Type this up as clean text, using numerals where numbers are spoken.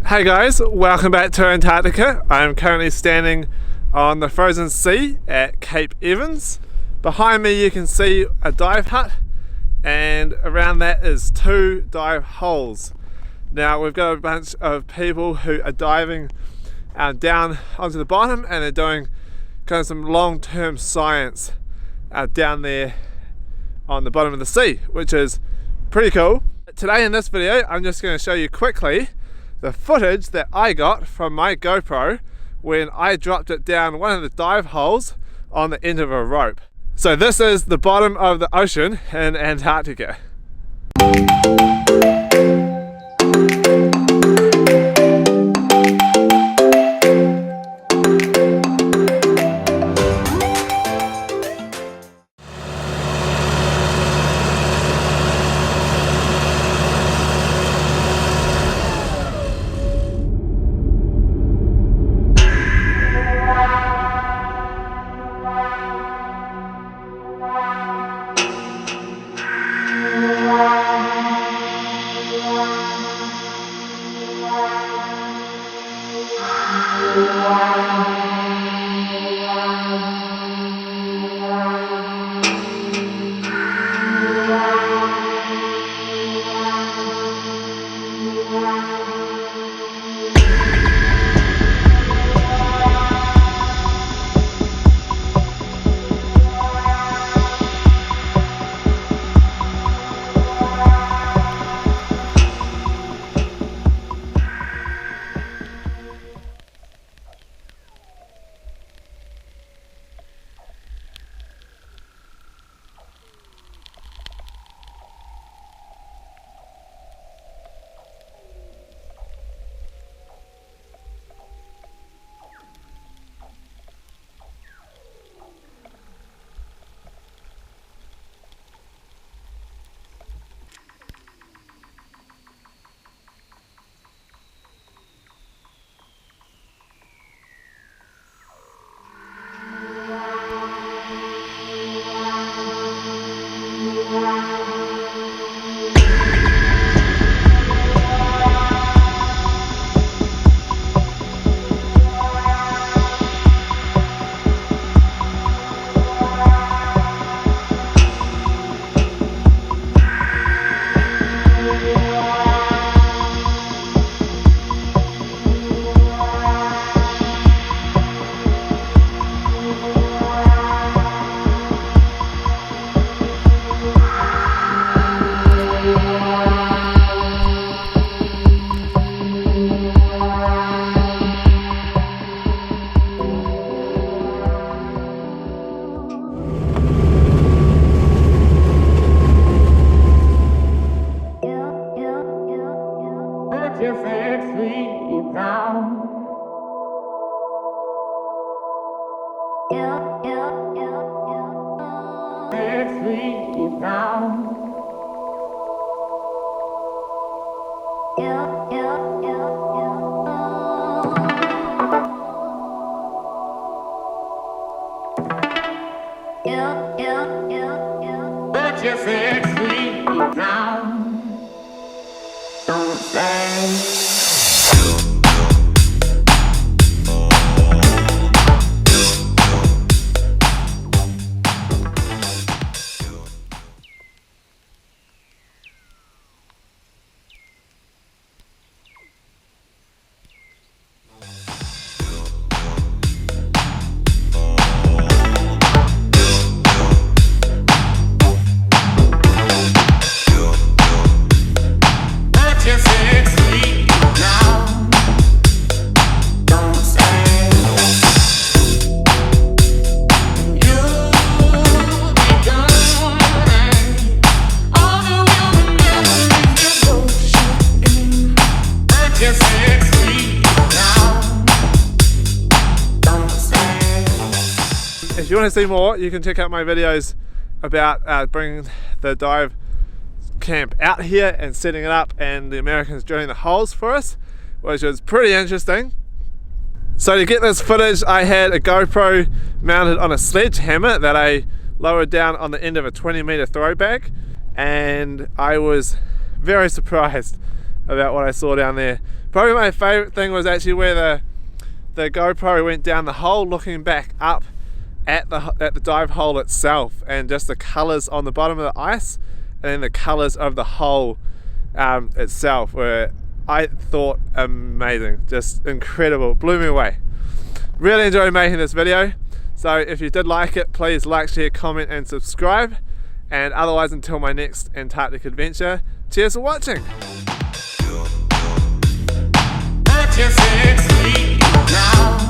Hey guys, welcome back to Antarctica. I'm currently standing on the frozen sea at Cape Evans. Behind me you can see a dive hut, and around that is 2 dive holes. Now we've got a bunch of people who are diving down onto the bottom, and they're doing kind of some long-term science down there on the bottom of the sea, which is pretty cool. Today in this video I'm just going to show you quickly the footage that I got from my GoPro when I dropped it down one of the dive holes on the end of a rope. So this is the bottom of the ocean in Antarctica. If you want to see more, you can check out my videos about bringing the dive camp out here and setting it up, and the Americans drilling the holes for us, which was pretty interesting. So to get this footage, I had a GoPro mounted on a sledgehammer that I lowered down on the end of a 20-meter throw bag, and I was very surprised about what I saw down there. Probably my favourite thing was actually where the GoPro went down the hole, looking back up at the dive hole itself, and just the colours on the bottom of the ice and then the colours of the hole itself were, I thought, amazing, just incredible, blew me away. Really enjoyed making this video, so if you did like it, please like, share, comment and subscribe, and otherwise until my next Antarctic adventure, cheers for watching. Now